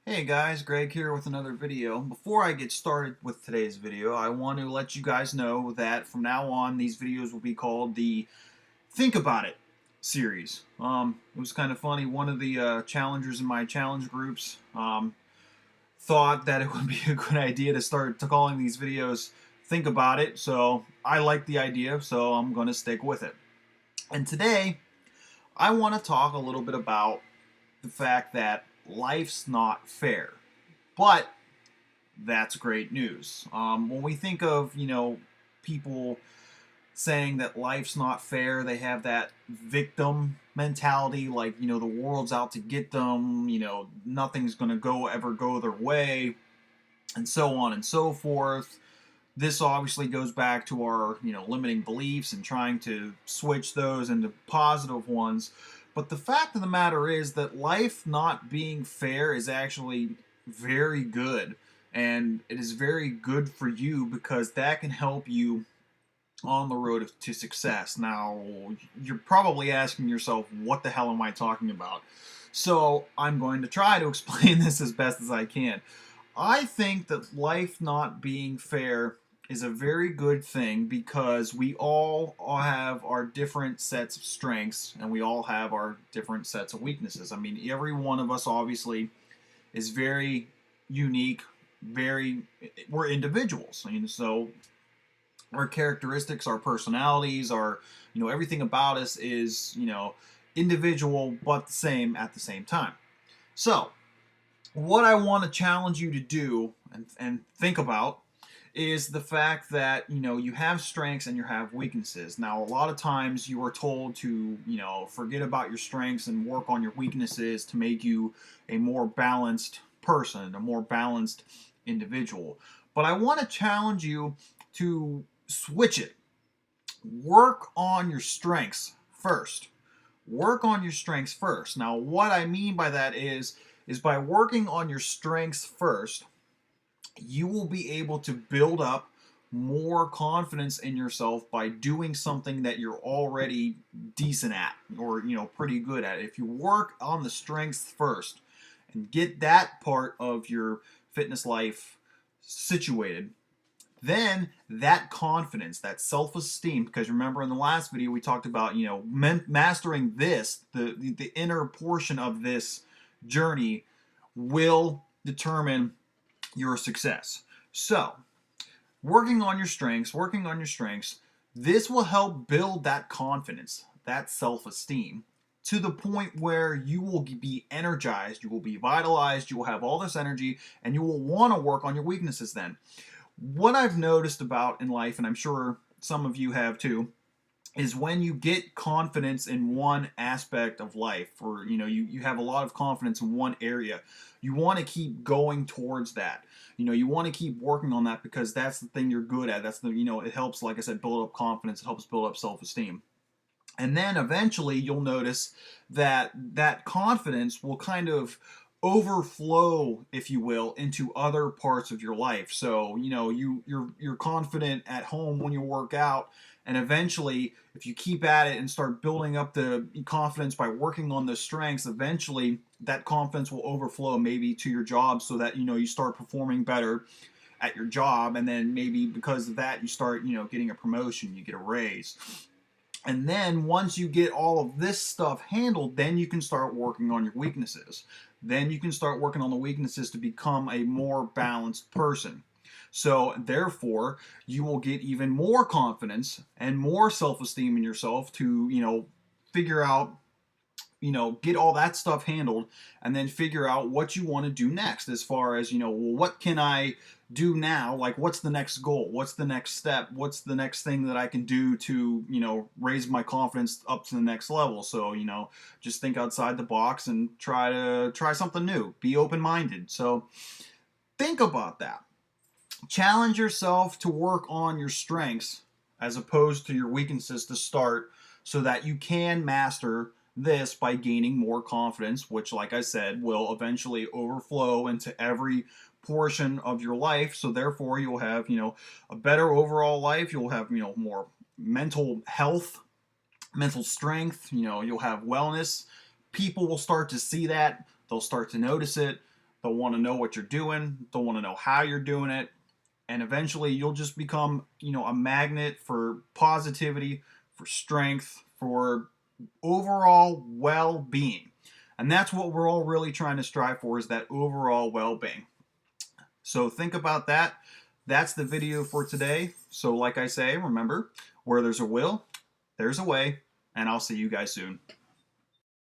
Hey guys, Greg here with another video. Before I get started with today's video, I want to let you guys know that from now on these videos will be called the Think About It series. It was kind of funny, one of the challengers in my challenge groups thought that it would be a good idea to start calling these videos Think About It, so I like the idea, so I'm going to stick with it. And today, I want to talk a little bit about the fact that life's not fair. But that's great news. When we think of, people saying that life's not fair, they have that victim mentality, like, the world's out to get them, nothing's going to ever go their way, and so on and so forth. This obviously goes back to our, limiting beliefs and trying to switch those into positive ones. But the fact of the matter is that life not being fair is actually very good. And it is very good for you because that can help you on the road to success. Now, you're probably asking yourself, what the hell am I talking about? So I'm going to try to explain this as best as I can. I think that life not being fair is a very good thing because we all have our different sets of strengths and we all have our different sets of weaknesses. I mean, every one of us obviously is very unique, we're individuals. I mean, so our characteristics, our personalities, everything about us is, individual but the same at the same time. So, what I want to challenge you to do and think about is the fact that you have strengths and you have weaknesses. Now, a lot of times you are told to forget about your strengths and work on your weaknesses to make you a more balanced person, a more balanced individual. But I want to challenge you to switch it. Work on your strengths first. Work on your strengths first. Now, what I mean by that is by working on your strengths first, you will be able to build up more confidence in yourself by doing something that you're already decent at or pretty good at. If you work on the strengths first and get that part of your fitness life situated, then that confidence, that self-esteem, because remember in the last video we talked about mastering this, the inner portion of this journey will determine your success. So, working on your strengths, this will help build that confidence, that self-esteem, to the point where you will be energized, you will be vitalized, you will have all this energy, and you will want to work on your weaknesses then. What I've noticed about in life, and I'm sure some of you have too, is when you get confidence in one aspect of life, or you have a lot of confidence in one area, you want to keep going towards that. You want to keep working on that because that's the thing you're good at. That's the it helps, like I said, build up confidence. It helps build up self-esteem. And then eventually you'll notice that that confidence will kind of overflow, if you will, into other parts of your life. So, you're confident at home when you work out, and eventually if you keep at it and start building up the confidence by working on the strengths, eventually that confidence will overflow maybe to your job so that you start performing better at your job, and then maybe because of that you start getting a promotion, you get a raise. And then once you get all of this stuff handled, then you can start working on your weaknesses. Then you can start working on the weaknesses to become a more balanced person. So therefore, you will get even more confidence and more self-esteem in yourself to, figure out, get all that stuff handled, and then figure out what you want to do next as far as, well, what can I do now? Like, what's the next goal? What's the next step? What's the next thing that I can do to, raise my confidence up to the next level? So, just think outside the box and try something new. Be open-minded. So think about that. Challenge yourself to work on your strengths as opposed to your weaknesses to start, so that you can master this by gaining more confidence, which, like I said, will eventually overflow into every portion of your life. So therefore you'll have a better overall life. You'll have more mental health, mental strength. You'll have wellness. People will start to see that, they'll start to notice it. They'll want to know what you're doing. They'll want to know how you're doing it. And eventually you'll just become, a magnet for positivity, for strength, for overall well-being. And that's what we're all really trying to strive for, is that overall well-being. So think about that. That's the video for today. So like I say, remember, where there's a will, there's a way, and I'll see you guys soon.